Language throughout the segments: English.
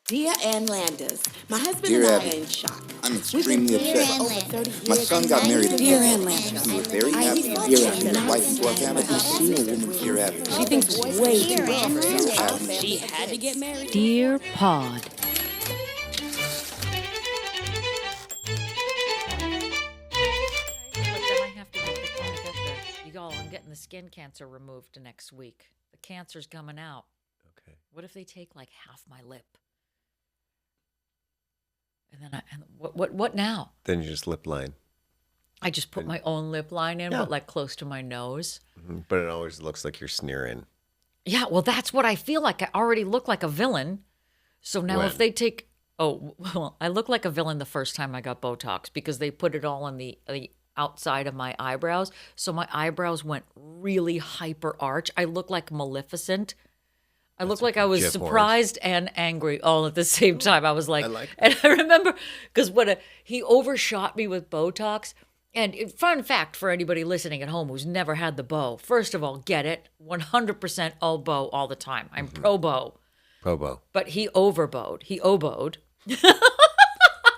Dear Ann Landis, my husband Dear and I Abby, are in shock. I'm extremely upset. For over 30 years. My son got married in Dear April. Ann Landis. We were very happy. Dear Welcoming Ann his wife Landis. into our family. She She's a woman, Dear Abby. She thinks way too well for Dear us. Abby. She had to get married. Dear Pod. But then I have to y'all, I'm getting the skin cancer removed next week. The cancer's coming out. Okay. What if they take like half my lip? And then what now? Then you just lip line. I just put my own lip line in, Yeah. but like close to my nose. Mm-hmm. But it always looks like you're sneering. Yeah, well, that's what I feel like. I already look like a villain. So now if When? they take, well, I look like a villain the first time I got Botox because they put it all on the outside of my eyebrows. So my eyebrows went really hyper arch. I look like Maleficent. I look like I was Jeff Horns. surprised and angry all at the same time. I was like, I like and I remember because he overshot me with Botox. And fun fact for anybody listening at home who's never had the bow, first of all, get it, 100% all bow all the time. I'm pro bow. Probo. But he overbowed. He oboed.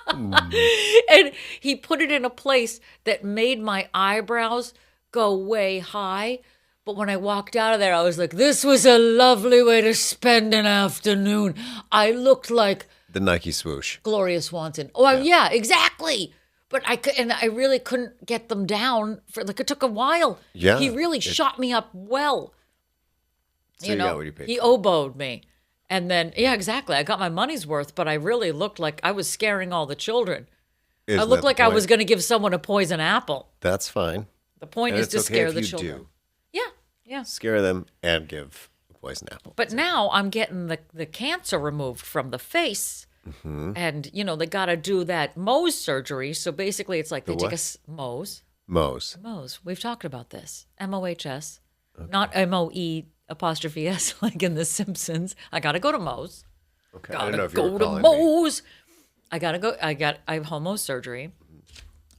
And he put it in a place that made my eyebrows go way high. But when I walked out of there, I was like, this was a lovely way to spend an afternoon. I looked like The Nike swoosh. Gloria Swanson. Oh, yeah, exactly. But I really couldn't get them down for it took a while. Yeah, He really shot me up well. So you got what you paid He for. oboed me. And then, yeah, exactly. I got my money's worth, but I really looked like I was scaring all the children. I Isn't looked that like the I point? was going to give someone a poison apple. That's fine. The point And is it's to okay scare if the you children. do. Yeah. Scare them and give a poison apple. But now I'm getting the cancer removed from the face. Mm-hmm. And, they got to do that Mohs surgery. So basically it's like they take Mohs. Mohs. We've talked about this. Mohs. Not MOE''S like in The Simpsons. I got to go to Mohs. Okay. I don't know Gotta if you were go to calling me. Mohs. I gotta go. I have homo surgery.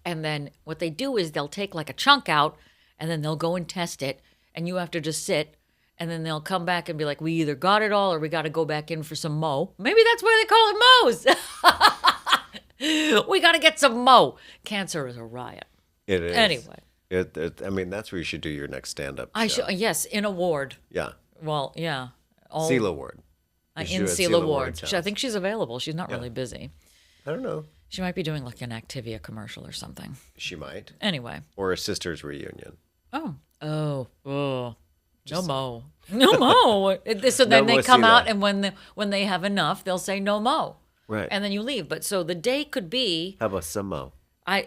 And then what they do is they'll take like a chunk out and then they'll go and test it. And you have to just sit. And then they'll come back and be like, we either got it all or we got to go back in for some Mo. Maybe that's why they call it Mohs. We got to get some Mo. Cancer is a riot. It is. Anyway. I mean, that's where you should do your next stand-up I show. should, yes, in a ward. Yeah. Well, yeah. Sela Ward. You should In do it at Sela Sela Ward. Ward's I house. think she's available. She's not really busy. I don't know. She might be doing like an Activia commercial or something. She might. Anyway. Or a sister's reunion. Oh. No mo. No mo. So then No they mo come Sela. out and when they have enough, they'll say no mo. Right. And then you leave. But so the day could be How about some Mo?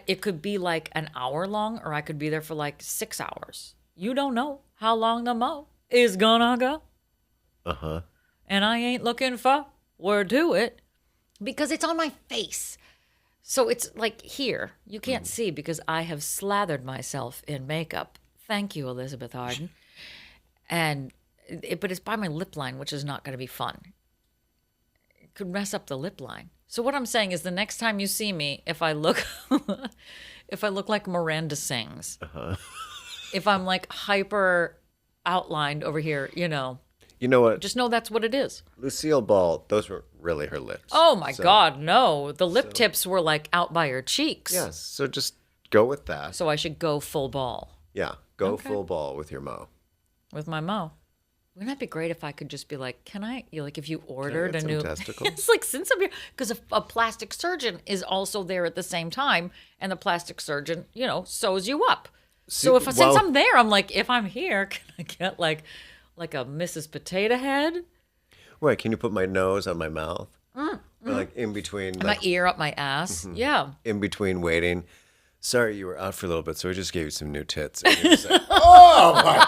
it could be like an hour long or I could be there for like 6 hours. You don't know how long the mo is gonna go. Uh-huh. And I ain't looking forward to it because it's on my face. So it's like here. You can't see because I have slathered myself in makeup. Thank you, Elizabeth Arden. But it's by my lip line, which is not going to be fun. It could mess up the lip line. So what I'm saying is the next time you see me, if I look like Miranda sings, if I'm like hyper outlined over here, You know what? just know that's what it is. Lucille Ball, those were really her lips. Oh my God, no. The lip tips were like out by her cheeks. Yes. So just go with that. So I should go full ball Yeah. Go full ball with your Mo. with my mo. Wouldn't that be great if I could just be like, if you ordered get a some new testicles? It's like since I'm here because a plastic surgeon is also there at the same time and the plastic surgeon, sews you up. So since I'm there, I'm like, if I'm here, can I get like a Mrs. Potato Head? Wait, can you put my nose on my mouth? Or like in between, And like my ear up my ass. Yeah. in between waiting. Sorry, you were out for a little bit, so we just gave you some new tits. And you're just like, oh my!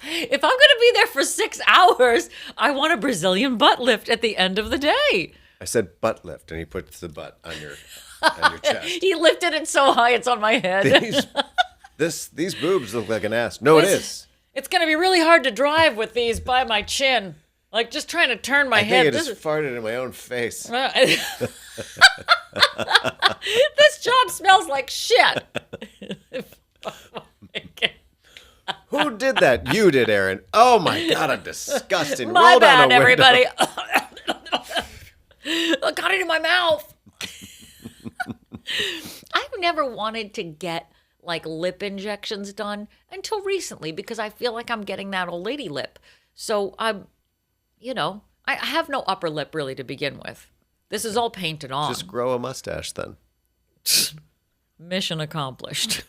If I'm going to be there for 6 hours, I want a Brazilian butt lift at the end of the day. I said butt lift, and he puts the butt on your chest. He lifted it so high it's on my head. These boobs look like an ass. No, it is. It's going to be really hard to drive with these by my chin. Like just trying to turn my I head. think I just farted in my own face. This job smells like shit. Who did that? You did, Aaron. Oh my God, I'm disgusting. My Roll down bad, a window. everybody. I got it in my mouth. I've never wanted to get like lip injections done until recently because I feel like I'm getting that old lady lip. So I have no upper lip really to begin with. This is all painted on. Just grow a mustache then. Mission accomplished.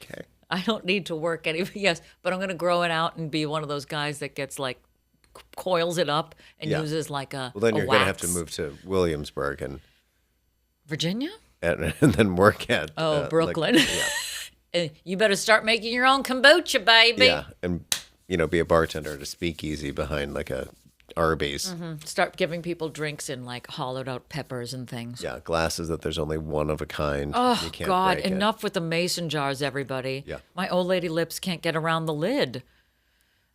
Okay. I don't need to work any. Yes, but I'm going to grow it out and be one of those guys that gets like coils it up and Yeah. uses like a. Well, then a you're going to have wax. to move to Williamsburg and Virginia. then work at Brooklyn. Yeah. You better start making your own kombucha, baby. Yeah, and be a bartender at a speakeasy behind like a Arby's. Start giving people drinks in like hollowed out peppers and things. Yeah, glasses that there's only one of a kind. Oh, You can't God, break it. enough with the mason jars, everybody. Yeah. My old lady lips can't get around the lid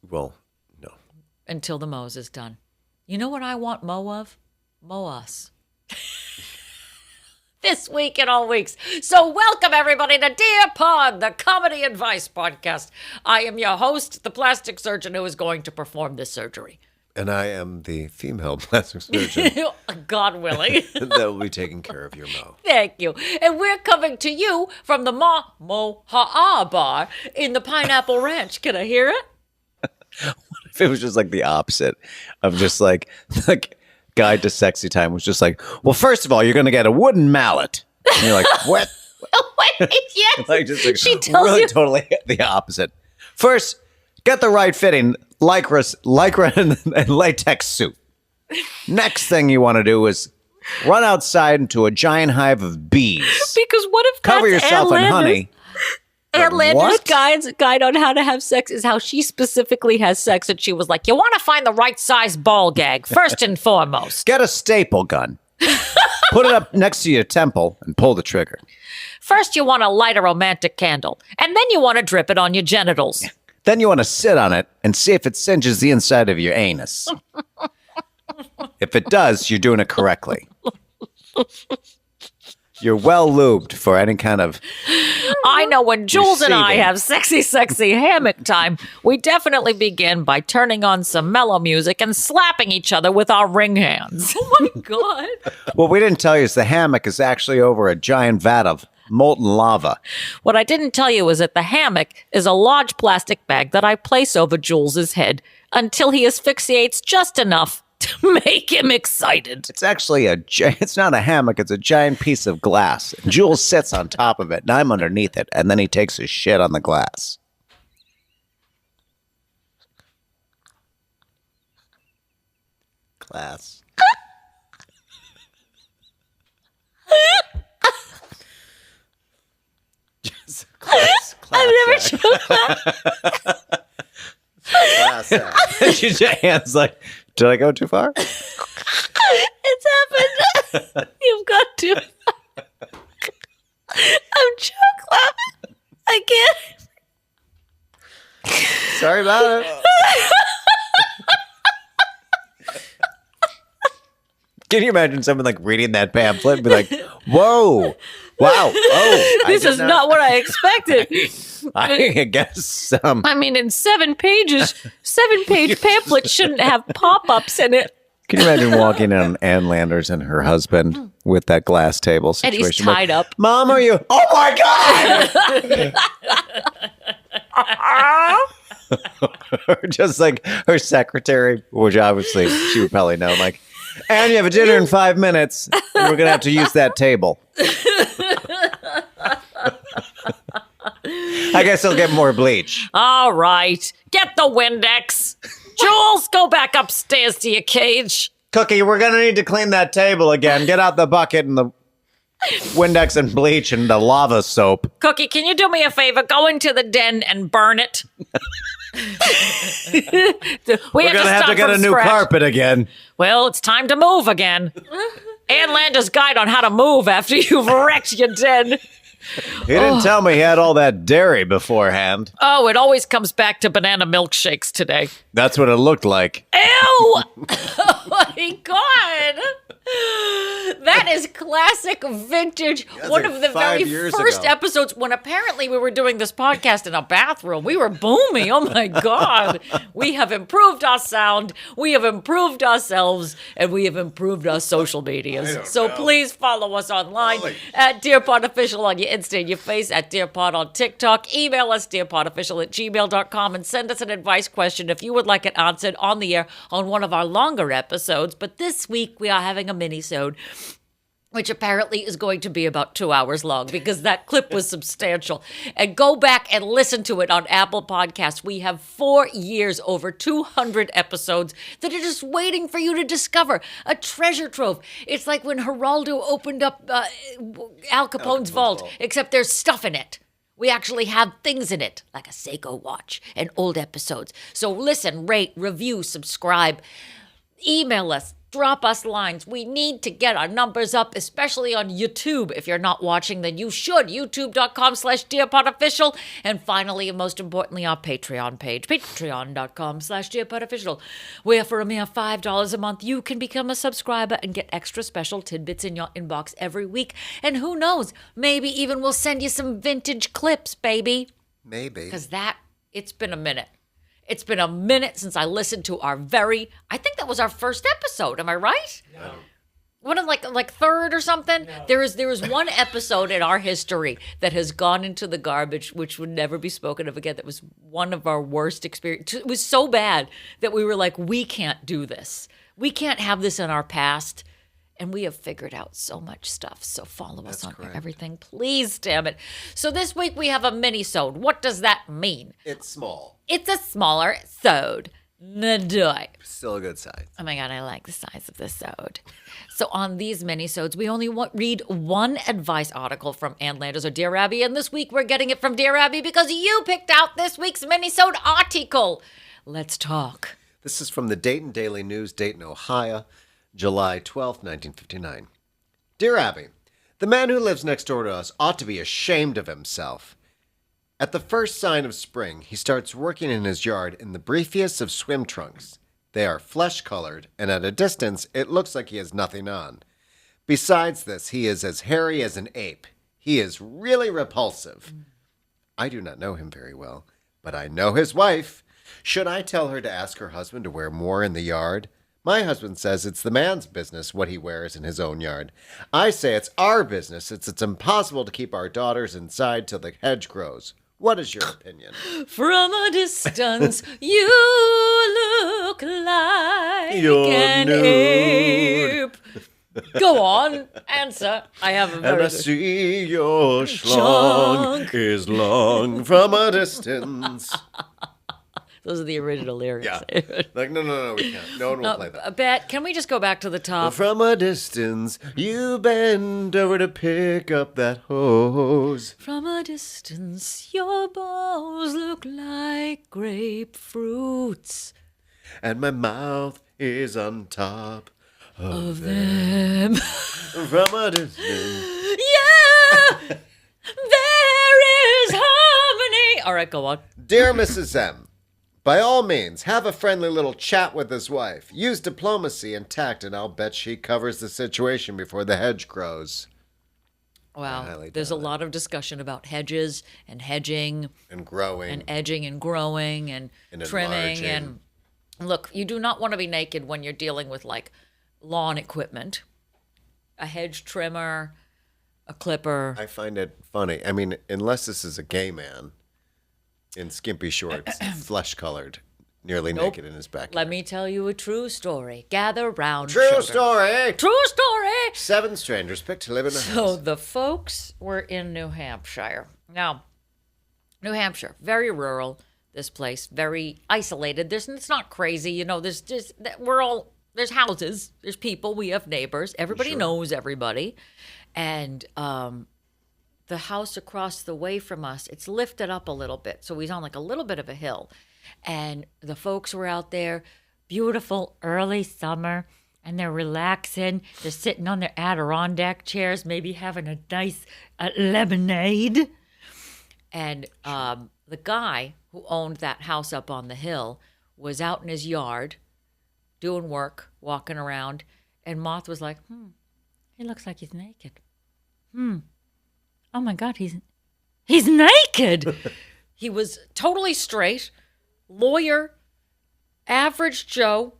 Well, no. until the Moe's is done. You know what I want Moe of? Moe us. This week and all weeks. So welcome, everybody, to Dear Pod, the comedy advice podcast. I am your host, the plastic surgeon who is going to perform this surgery. And I am the female plastic surgeon God willing. that will be taking care of your Mo. Thank you. And we're coming to you from the Mo Ha bar in the Pineapple Ranch. Can I hear it? If it was just like the opposite of just like Guide to Sexy Time was just like, well, first of all, you're going to get a wooden mallet. And you're like, what? Wait, yes. Like just like, She tells really you. totally the opposite. First, get the right fitting lycra and latex suit. Next thing you want to do is run outside into a giant hive of bees. Because what if Cover that's yourself Ann in Landers? honey. Ann Landers' What? guide on how to have sex is how she specifically has sex. And she was like, you want to find the right size ball gag, first and foremost. Get a staple gun. Put it up next to your temple and pull the trigger. First, you want to light a romantic candle. And then you want to drip it on your genitals. Then you want to sit on it and see if it singes the inside of your anus. If it does, you're doing it correctly. You're well lubed for any kind of... I know when Jules and I Receiving. have sexy hammock time, we definitely begin by turning on some mellow music and slapping each other with our ring hands. Oh my God. What we didn't tell you is the hammock is actually over a giant vat of molten lava. What I didn't tell you is that the hammock is a large plastic bag that I place over Jules's head until he asphyxiates just enough to make him excited. It's actually it's not a hammock, it's a giant piece of glass. Jules sits on top of it and I'm underneath it, and then he takes his shit on the glass. Class. Just class I've never act. choked that. Class act. Your hand's like, did I go too far? It's happened. You've got to. I'm choke laughing. I can't. Sorry about it. Can you imagine someone like reading that pamphlet and be like, whoa, wow, oh. This is not what I expected. I guess I mean, in 7 pages, 7-page pamphlet shouldn't have pop-ups in it. Can you imagine walking on Ann Landers and her husband with that glass table And situation? he's tied like, up. Mom, are you? Oh my God! Or just like her secretary, which obviously she would probably know, like, and you have a dinner in 5 minutes, and we're going to have to use that table. I guess I'll get more bleach. All right. Get the Windex. Jules, go back upstairs to your cage. Cookie, we're going to need to clean that table again. Get out the bucket and the Windex and bleach and the lava soap. Cookie, can you do me a favor? Go into the den and burn it. We're going to have to get a new carpet again. Well, it's time to move again. Ann Landers' guide on how to move after you've wrecked your den. He didn't tell me he had all that dairy beforehand. Oh, it always comes back to banana milkshakes today. That's what it looked like. Ew! Oh my God! That is classic vintage. That's One like of the 5 very years first ago. episodes when apparently we were doing this podcast in a bathroom. We were booming. Oh my God. We have improved our sound. We have improved ourselves, and we have improved our social medias. So please follow us online at Dear Pod Official on your Insta and your face, at Dear Pod on TikTok. Email us dearpodofficial@gmail.com and send us an advice question if you would like it answered on the air on one of our longer episodes. But this week we are having a mini-sode, which apparently is going to be about 2 hours long because that clip was substantial. And go back and listen to it on Apple Podcasts. We have 4 years, over 200 episodes that are just waiting for you to discover. A treasure trove. It's like when Geraldo opened up Al Capone's vault, except there's stuff in it. We actually have things in it, like a Seiko watch and old episodes. So listen, rate, review, subscribe, email us, drop us lines. We need to get our numbers up, especially on YouTube. If you're not watching, then you should. YouTube.com/DearPodOfficial. And finally, and most importantly, our Patreon page, Patreon.com/DearPodOfficial, where for a mere $5 a month, you can become a subscriber and get extra special tidbits in your inbox every week. And who knows, maybe even we'll send you some vintage clips, baby. Maybe. Because it's been a minute. It's been a minute since I listened to I think that was our first episode. Am I right? No. One of like third or something? No. There is one episode in our history that has gone into the garbage, which would never be spoken of again. That was one of our worst experiences. It was so bad that we were like, we can't do this. We can't have this in our past. And we have figured out so much stuff. So follow us on everything, please, damn it. So this week we have a mini-sode. What does that mean? It's small. It's a smaller sode. Nadoy. Still a good size. Oh my God, I like the size of this sode. So on these mini-sodes, we only read one advice article from Ann Landers or Dear Abby. And this week we're getting it from Dear Abby because you picked out this week's mini-sode article. Let's talk. This is from the Dayton Daily News, Dayton, Ohio. July 12, 1959. Dear Abby, the man who lives next door to us ought to be ashamed of himself. At the first sign of spring, he starts working in his yard in the briefest of swim trunks. They are flesh-colored, and at a distance, it looks like he has nothing on. Besides this, he is as hairy as an ape. He is really repulsive. I do not know him very well, but I know his wife. Should I tell her to ask her husband to wear more in the yard? My husband says it's the man's business what he wears in his own yard. I say it's our business. It's impossible to keep our daughters inside till the hedge grows. What is your opinion? From a distance, you look like You're an nude. ape. Go on, answer. I have a very And I good... see your schlong is long from a distance. Those are the original lyrics. Yeah. Like, no, we can't. No one will play that. Bet, can we just go back to the top? From a distance, you bend over to pick up that hose. From a distance, your balls look like grapefruits. And my mouth is on top Of them. from a distance. Yeah! There is harmony. All right, go on. Dear Mrs. M, by all means, have a friendly little chat with his wife. Use diplomacy and tact, and I'll bet she covers the situation before the hedge grows. Wow, there's a lot of discussion about hedges and hedging And growing. and edging and growing and trimming. enlarging. And look, you do not want to be naked when you're dealing with like lawn equipment, a hedge trimmer, a clipper. I find it funny. I mean, unless this is a gay man in skimpy shorts, flesh-colored, nearly naked in his backyard. Let me tell you a true story. Gather round. True sugar. story. True story. 7 strangers picked to live in a So house. the folks were in New Hampshire. Now, New Hampshire, very rural. This place, very isolated. It's not crazy, you know. There's houses, there's people, we have neighbors. Everybody knows everybody, and the house across the way from us, it's lifted up a little bit, so he's on like a little bit of a hill, and the folks were out there, beautiful early summer. And they're relaxing. They're sitting on their Adirondack chairs, maybe having a nice lemonade. And the guy who owned that house up on the hill was out in his yard doing work, walking around. And Moth was like, He looks like he's naked. Oh my God, he's naked. He was totally straight, lawyer, average Joe,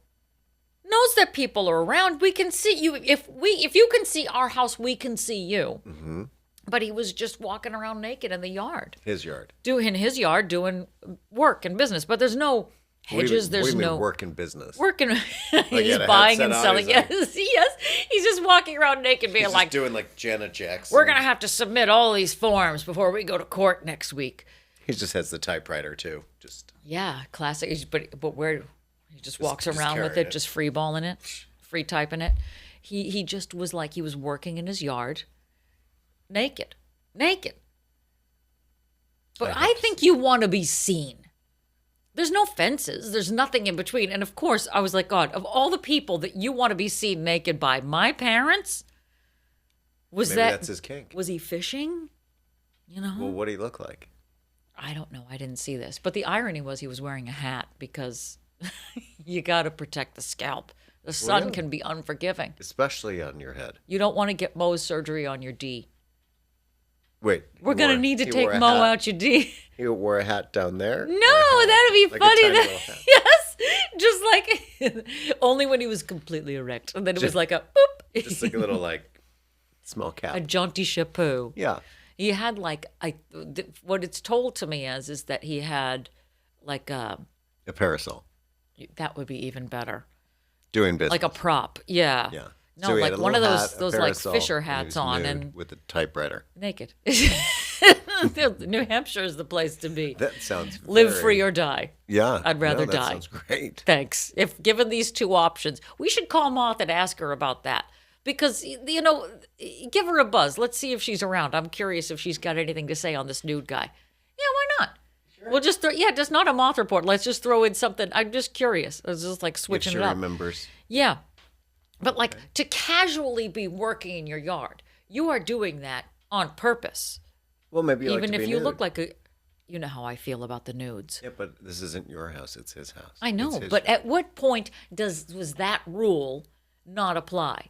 knows that people are around. We can see you. If you can see our house, we can see you. Mm-hmm. But he was just walking around naked in the yard. His yard. In his yard, doing work and business. But there's no hedges. There's no work in business. Working. Like He's he buying had a and headset selling. on, Yes, yes. He's just walking around naked, being He's like, just doing like Janet Jackson. "We're gonna have to submit all these forms before we go to court next week." He just has the typewriter too. Just Yeah, classic. But where he just walks just around with carrying it, it. just free balling it, free typing it. He just was like he was working in his yard, naked. But I think you want to be seen. There's no fences. There's nothing in between. And of course, I was like, God, of all the people that you want to be seen naked by, my parents, maybe that's his kink. Was he fishing? Well, what do he look like? I don't know. I didn't see this. But the irony was he was wearing a hat because you got to protect the scalp. The sun can be unforgiving. Especially on your head. You don't want to get Mo's surgery on your D. Wait. We're going to need to take Mo out your D. He wore a hat down there? No, that'd be Like a funny. tiny little hat. Yes. Just like, only when he was completely erect. And then it was like a boop. Just like a little like small cap. A jaunty chapeau. Yeah. He had like, what it's told to me is that he had like A parasol. that would be even better. Doing business. Like a prop. Yeah. Yeah. No, So he had like a one of little those hat, a those like parasol, Fisher and he hats was on nude and with a typewriter. naked. New Hampshire is the place to be. That sounds Live very- free or die. Yeah. I'd rather that die. Sounds great. Thanks. If given these two options, we should call Moth and ask her about that. Because, give her a buzz. Let's see if she's around. I'm curious if she's got anything to say on this nude guy. Yeah, why not? Sure. We'll just just not a Moth Report. Let's just throw in something. I'm just curious. It's just like If switching she it up. remembers. Yeah. But like to casually be working in your yard, you are doing that on purpose. Well, maybe you Even like to if be you nude. look like you know how I feel about the nudes. Yeah, but this isn't your house. It's his house. I know, It's his but yard. at what point was that rule not apply?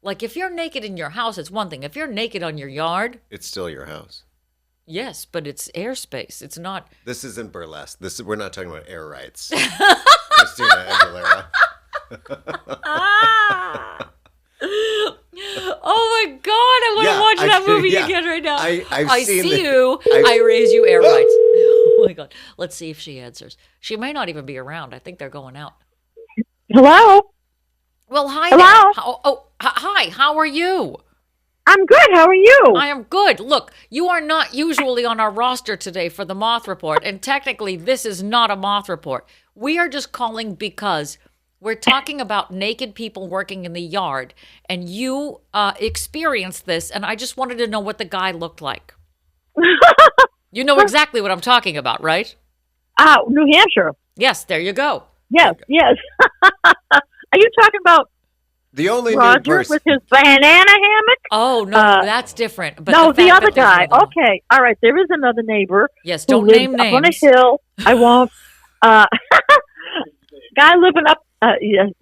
Like if you're naked in your house, it's one thing. If you're naked on your yard, It's still your house. yes, but it's airspace. It's not. This isn't burlesque. We're not talking about air rights. Christina Aguilera. Oh my God! I want to watch that movie yeah. again right now. I've seen see the- you. I raise you air rights. Oh my God! Let's see if she answers. She may not even be around. I think they're going out. Hello? Well, hi. Hello? There. Hi. How are you? I'm good. How are you? I am good. Look, you are not usually on our roster today for the Moth Report, and technically this is not a Moth Report. We are just calling because we're talking about naked people working in the yard, and you experienced this, and I just wanted to know what the guy looked like. You know exactly what I'm talking about, right? New Hampshire. Yes, there you go. Yes, yes. Are you talking about The only nude Roger person. with his banana hammock? Oh, no, that's different. But No, the fact other that there's guy. another one. Okay, all right. There is another neighbor. Yes, who don't lives name up on a names. hill. I won't. Guy living up,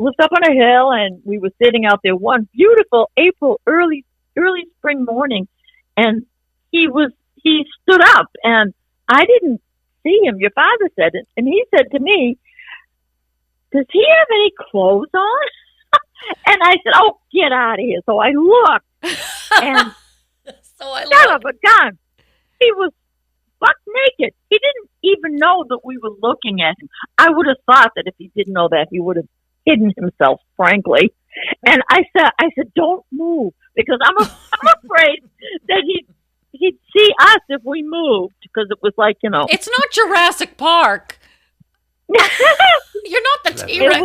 lives up on a hill, and we were sitting out there one beautiful April early spring morning, and he stood up, and I didn't see him. Your father said it, and he said to me, "Does he have any clothes on?" And I said, "Oh, get out of here!" So I looked, and So I son love of a gun, he was buck naked. He didn't even know that we were looking at him. I would have thought that if he didn't know that, he would have hidden himself, frankly. And I said, "Don't move," because I'm afraid that he'd see us if we moved, because it was like, It's not Jurassic Park. You're not the it T-Rex.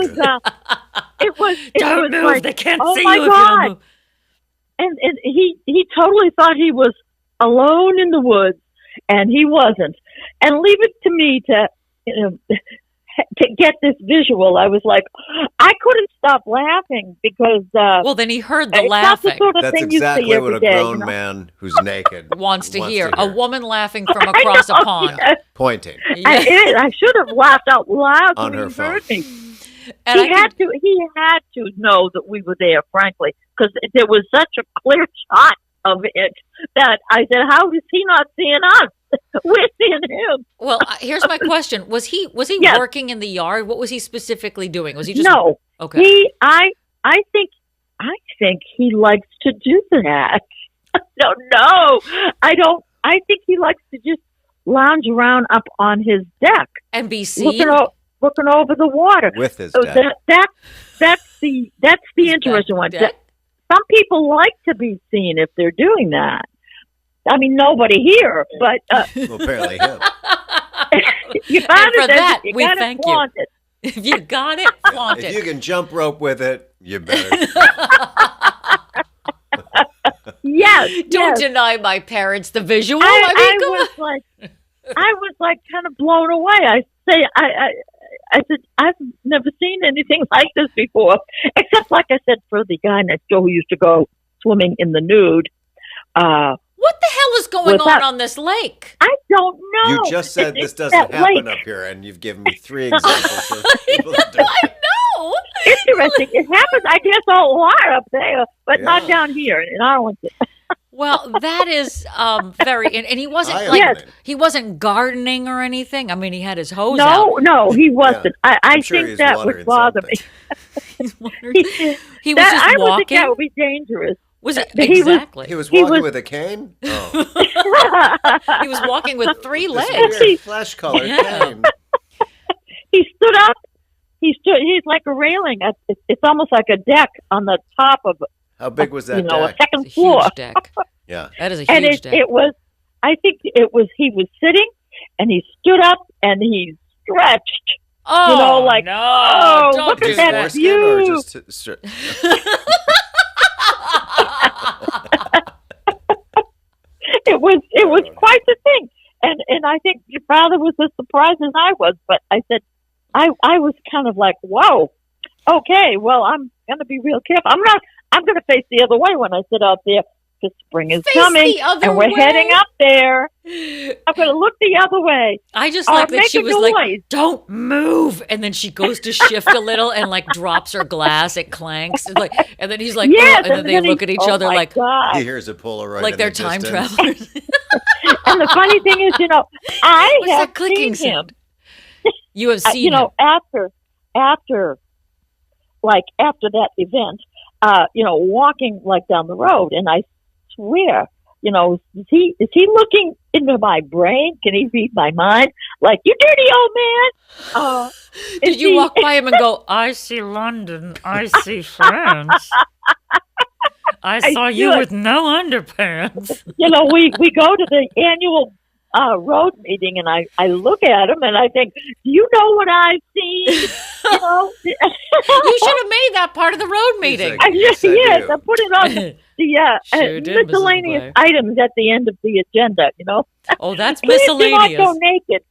was Don't move. like, They can't oh see my you if you God. don't move. And he totally thought he was alone in the woods, and he wasn't. And leave it to me to get this visual. I was like, I couldn't stop laughing because Well, then he heard the it's laughing. not the sort of That's thing you see exactly every what a day, grown man who's naked Wants to hear a woman laughing from I across know, a pond. yes. Pointing. I should have laughed out loud On when her he heard phone. me. And He had to know that we were there, frankly. because there was such a clear shot of it that I said, "How is he not seeing us? We're seeing him." Well, here's my question: Was he Yes. working in the yard? What was he specifically doing? Was he just No? okay? I think he likes to do that. I don't know. I think he likes to just lounge around up on his deck, And be seen? looking over the water. With his So deck. that's the interesting one. Deck? Some people like to be seen if they're doing that. I mean, nobody here, but Well, apparently him. you And found for it. that, you we gotta thank flaunt it. If you got it, flaunt If it. you can jump rope with it, you better. Yes, Don't yes. deny my parents the visual. I I mean, come was like kind of blown away. I said, I've never seen anything like this before, except, like I said, for the guy next door who used to go swimming in the nude. what the hell is going Was that- on this lake? I don't know. You just said this It's doesn't that happen lake. up here, and you've given me 3 examples of people that do I it. know. Interesting. It happens, I guess, a lot up there, but not Yeah. down here in Arlington. Well, that is very, and he wasn't I like understand. he wasn't gardening or anything. I mean, he had his hose out. No, he wasn't. I I'm sure think he's that watering would bother me. Something. He was just I would think walking. that would be dangerous. Was it He was- exactly? He was He walking was- with a cane? Oh. He was walking with 3 This legs. weird flesh-colored Yeah. cane. He stood up. He's like a railing. It's almost like a deck on the top of How big was that a deck? second It's a floor. huge deck. Yeah. That is a And huge deck. it was. I think it was. He was sitting, and he stood up, and he stretched. Oh, like, no. oh, Don't look do at that Foreskin or view. just It was quite the thing, and I think your father was as surprised as I was. But I said, I was kind of like, whoa, okay, well, I'm gonna be real careful. I'm gonna face the other way when I sit out there because spring is Face coming, the other and we're way? heading up there. I'm gonna look the other way. I just Or like that make she a was like, noise. "Don't move," and then she goes to shift a little and like drops her glass. It clanks, and, like, and then he's like, Yes, "Oh," and then they look at each other my like God. he hears a Polaroid like in they're the time distance. travelers. And the funny thing is, I What's have that clicking seen him. sound? You have seen him. After that event, walking like down the road, and I swear, is he looking into my brain? Can he read my mind? Like, you dirty old man. Did you walk by him and go, "I see London, I see France. I saw you should. with no underpants." We go to the annual road meeting, and I look at him and I think, do you know what I've seen? You should have made that part of the road meeting. like, Yes, I Yes, do. I put it on the Sure did, Mrs. miscellaneous McGuire. items at the end of the agenda. Oh, that's Please do not miscellaneous. go naked.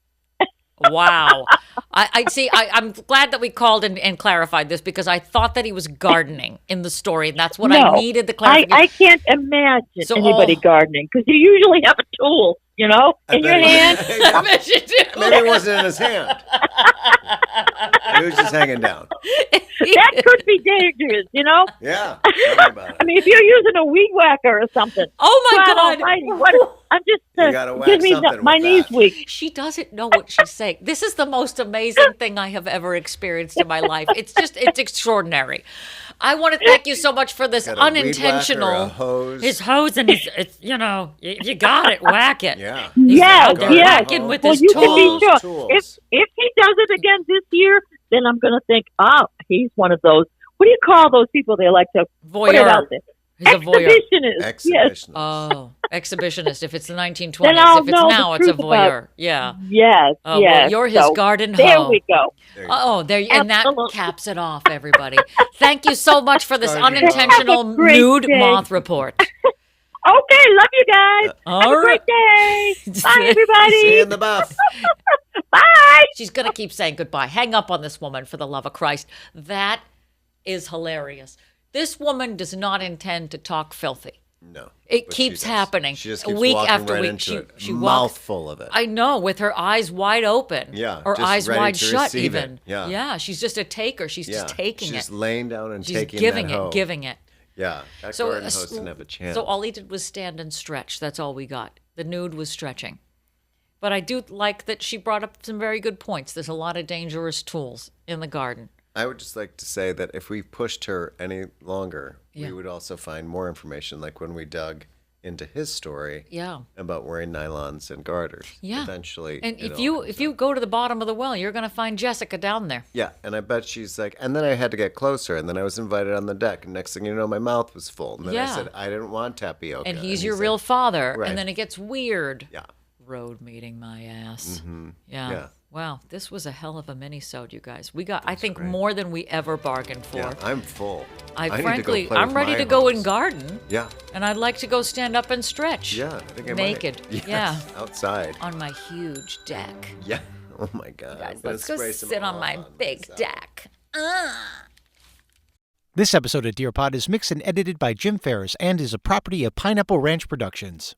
Wow. I see. I'm glad that we called and clarified this because I thought that he was gardening in the story, and that's what I No, needed the clarification. I can't imagine So, anybody gardening because you usually have a tool, in your hand. I bet you do. Maybe it wasn't in his hand. It was just hanging down. That could be dangerous, Yeah. Tell me about it. I mean, if you're using a weed whacker or something. Oh my God God. almighty, I'm just You gotta whack gives me something my with knees that. weak. She doesn't know what she's saying. This is the most amazing thing I have ever experienced in my life. It's extraordinary. I want to thank you so much for this Got a weed whacker, unintentional. a hose. His hose and you got it, whack it. Yeah. He's Yes, out there yes. whacking with Well, his you can be tools. sure. If he does it again this year, then I'm going to think, he's one of those. What do you call those people? They like to put it out Voyeur. there. He's a voyeur. Exhibitionist. Yes. Exhibitionist. Oh, exhibitionist. If it's the 1920s, Then I'll if it's know the now, it's a truth about- voyeur. Yeah. Yes. Oh, yes. well, you're his So, garden There hoe. we go. There you go. Oh, there, and that Absolutely. caps it off, everybody. Thank you so much for this Garden hoe. unintentional Have a great nude day. moth report. Okay, love you guys. Have All a great day. Bye, everybody. See you in the buff. Bye. She's going to keep saying goodbye. Hang up on this woman, for the love of Christ. That is hilarious. This woman does not intend to talk filthy. No. It but she keeps does. happening. She just keeps Week walking after right week, into she- it. she walks- Mouthful of it. I know, with her eyes wide open. Yeah, Or just eyes ready wide to shut, receive it. even. Yeah. Yeah, she's just a taker. She's just taking She's it. laying down and She's taking giving that hoe. it, giving it. Yeah, that So, garden host didn't have a chance. So all he did was stand and stretch. That's all we got. The nude was stretching. But I do like that she brought up some very good points. There's a lot of dangerous tools in the garden. I would just like to say that if we pushed her any longer, Yeah. we would also find more information, like when we dug into his story Yeah. about wearing nylons and garters. Yeah. Eventually. And it if all you go to the bottom of the well, you're going to find Jessica down there. Yeah, and I bet she's like, and then I had to get closer, and then I was invited on the deck, and next thing you know, my mouth was full. And then I Yeah. said, I didn't want tapioca. And he's your he real said, father. Right. And then it gets weird. Yeah. Road meeting my ass. Mm-hmm. Yeah. Yeah. Wow, this was a hell of a mini-sode, you guys. We got, I think, more than we ever bargained for. Yeah, I'm full. I need to go frankly, play I'm with ready my to go in hose. garden, Yeah. and I'd like to go stand up and stretch. Yeah, I think I naked. might. Yes, Yeah, outside. on my huge deck. Yeah. Oh my God. Guys, I'm gonna let's go spray some sit on off my big myself. deck. This episode of Dear Pod is mixed and edited by Jim Ferris and is a property of Pineapple Ranch Productions.